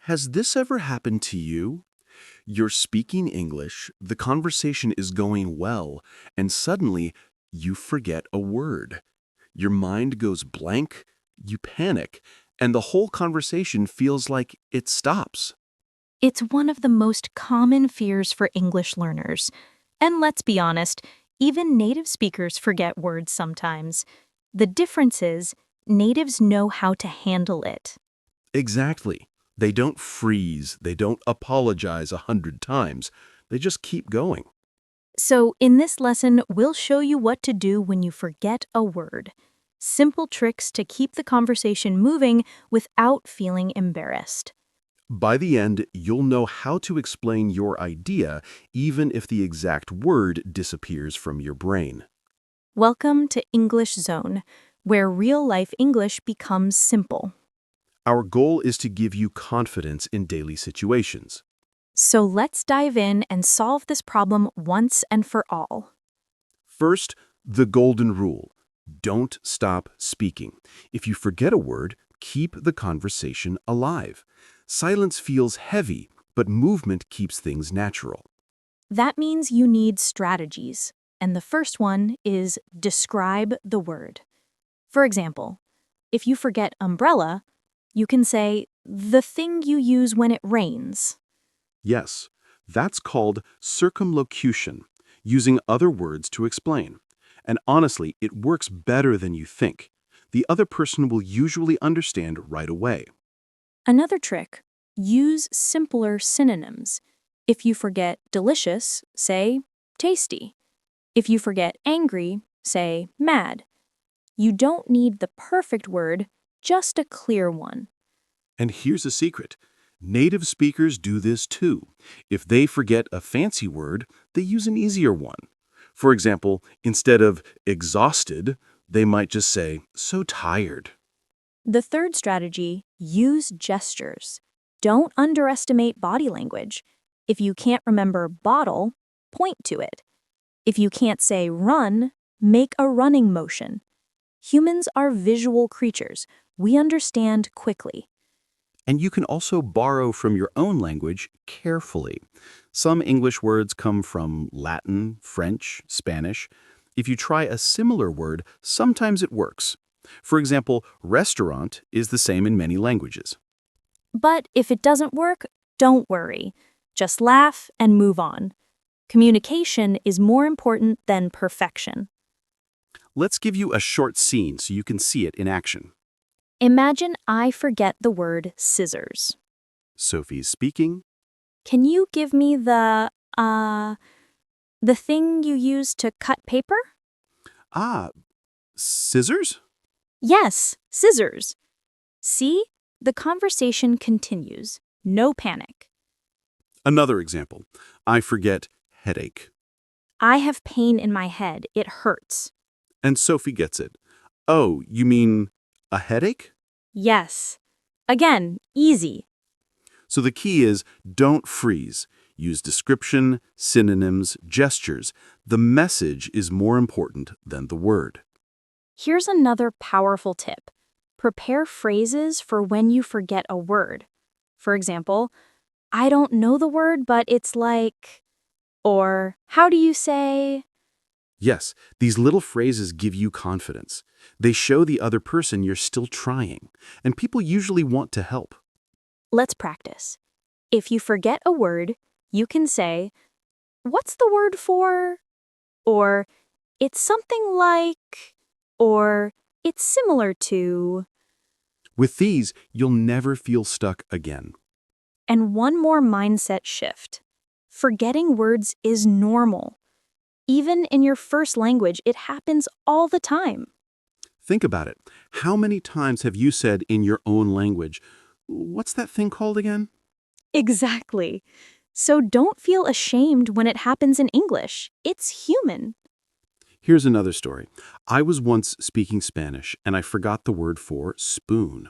Has this ever happened to you? You're speaking English, the conversation is going well, and suddenly you forget a word. Your mind goes blank, you panic, and the whole conversation feels like it stops. It's one of the most common fears for English learners. And let's be honest, even native speakers forget words sometimes. The difference is, natives know how to handle it. Exactly. They don't freeze, they don't apologize 100 times. They just keep going. So, in this lesson, we'll show you what to do when you forget a word. Simple tricks to keep the conversation moving without feeling embarrassed. By the end, you'll know how to explain your idea even if the exact word disappears from your brain. Welcome to English Zone, where real-life English becomes simple. Our goal is to give you confidence in daily situations. So let's dive in and solve this problem once and for all. First, the golden rule. Don't stop speaking. If you forget a word, keep the conversation alive. Silence feels heavy, but movement keeps things natural. That means you need strategies. And the first one is describe the word. For example, if you forget umbrella, you can say, the thing you use when it rains. Yes, that's called circumlocution, using other words to explain. And honestly, it works better than you think. The other person will usually understand right away. Another trick, use simpler synonyms. If you forget delicious, say tasty. If you forget angry, say mad. You don't need the perfect word, just a clear one. And here's a secret. Native speakers do this too. If they forget a fancy word, they use an easier one. For example, instead of exhausted, they might just say, so tired. The third strategy, use gestures. Don't underestimate body language. If you can't remember bottle, point to it. If you can't say run, make a running motion. Humans are visual creatures. We understand quickly. And you can also borrow from your own language carefully. Some English words come from Latin, French, Spanish. If you try a similar word, sometimes it works. For example, restaurant is the same in many languages. But if it doesn't work, don't worry. Just laugh and move on. Communication is more important than perfection. Let's give you a short scene so you can see it in action. Imagine I forget the word scissors. Sophie's speaking. Can you give me the thing you use to cut paper? Ah, scissors? Yes, scissors. See? The conversation continues. No panic. Another example. I forget headache. I have pain in my head. It hurts. And Sophie gets it. Oh, you mean a headache? Yes. Again, easy. So the key is don't freeze. Use description, synonyms, gestures. The message is more important than the word. Here's another powerful tip. Prepare phrases for when you forget a word. For example, I don't know the word, but it's like, or how do you say? Yes, these little phrases give you confidence. They show the other person you're still trying, and people usually want to help. Let's practice. If you forget a word, you can say, what's the word for? Or, it's something like, or, it's similar to. With these, you'll never feel stuck again. And one more mindset shift. Forgetting words is normal. Even in your first language, it happens all the time. Think about it. How many times have you said in your own language, what's that thing called again? Exactly. So don't feel ashamed when it happens in English. It's human. Here's another story. I was once speaking Spanish and I forgot the word for spoon.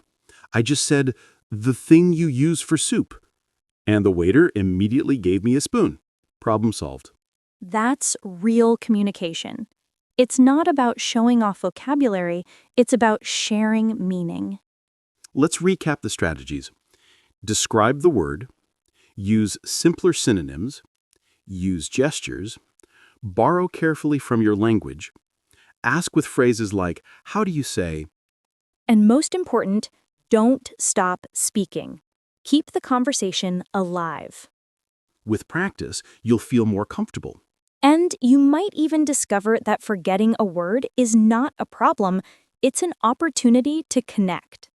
I just said, the thing you use for soup. And the waiter immediately gave me a spoon. Problem solved. That's real communication. It's not about showing off vocabulary, it's about sharing meaning. Let's recap the strategies. Describe the word, use simpler synonyms, use gestures, borrow carefully from your language, ask with phrases like, how do you say? And most important, don't stop speaking. Keep the conversation alive. With practice, you'll feel more comfortable. And you might even discover that forgetting a word is not a problem, it's an opportunity to connect.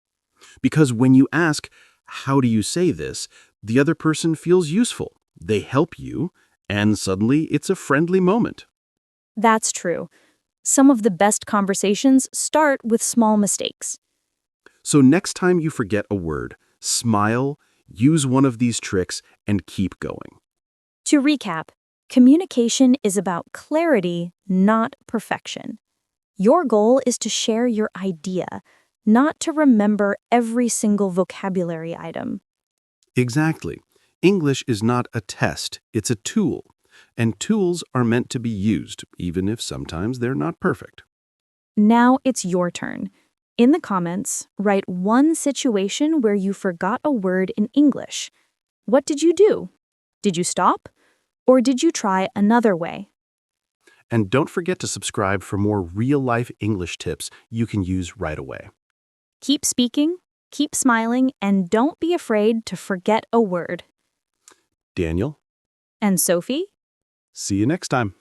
Because when you ask, how do you say this, the other person feels useful. They help you, and suddenly it's a friendly moment. That's true. Some of the best conversations start with small mistakes. So next time you forget a word, smile, use one of these tricks, and keep going. To recap, communication is about clarity, not perfection. Your goal is to share your idea, not to remember every single vocabulary item. Exactly. English is not a test, it's a tool. And tools are meant to be used, even if sometimes they're not perfect. Now it's your turn. In the comments, write one situation where you forgot a word in English. What did you do? Did you stop? Or did you try another way? And don't forget to subscribe for more real-life English tips you can use right away. Keep speaking, keep smiling, and don't be afraid to forget a word. Daniel, And Sophie? see you next time.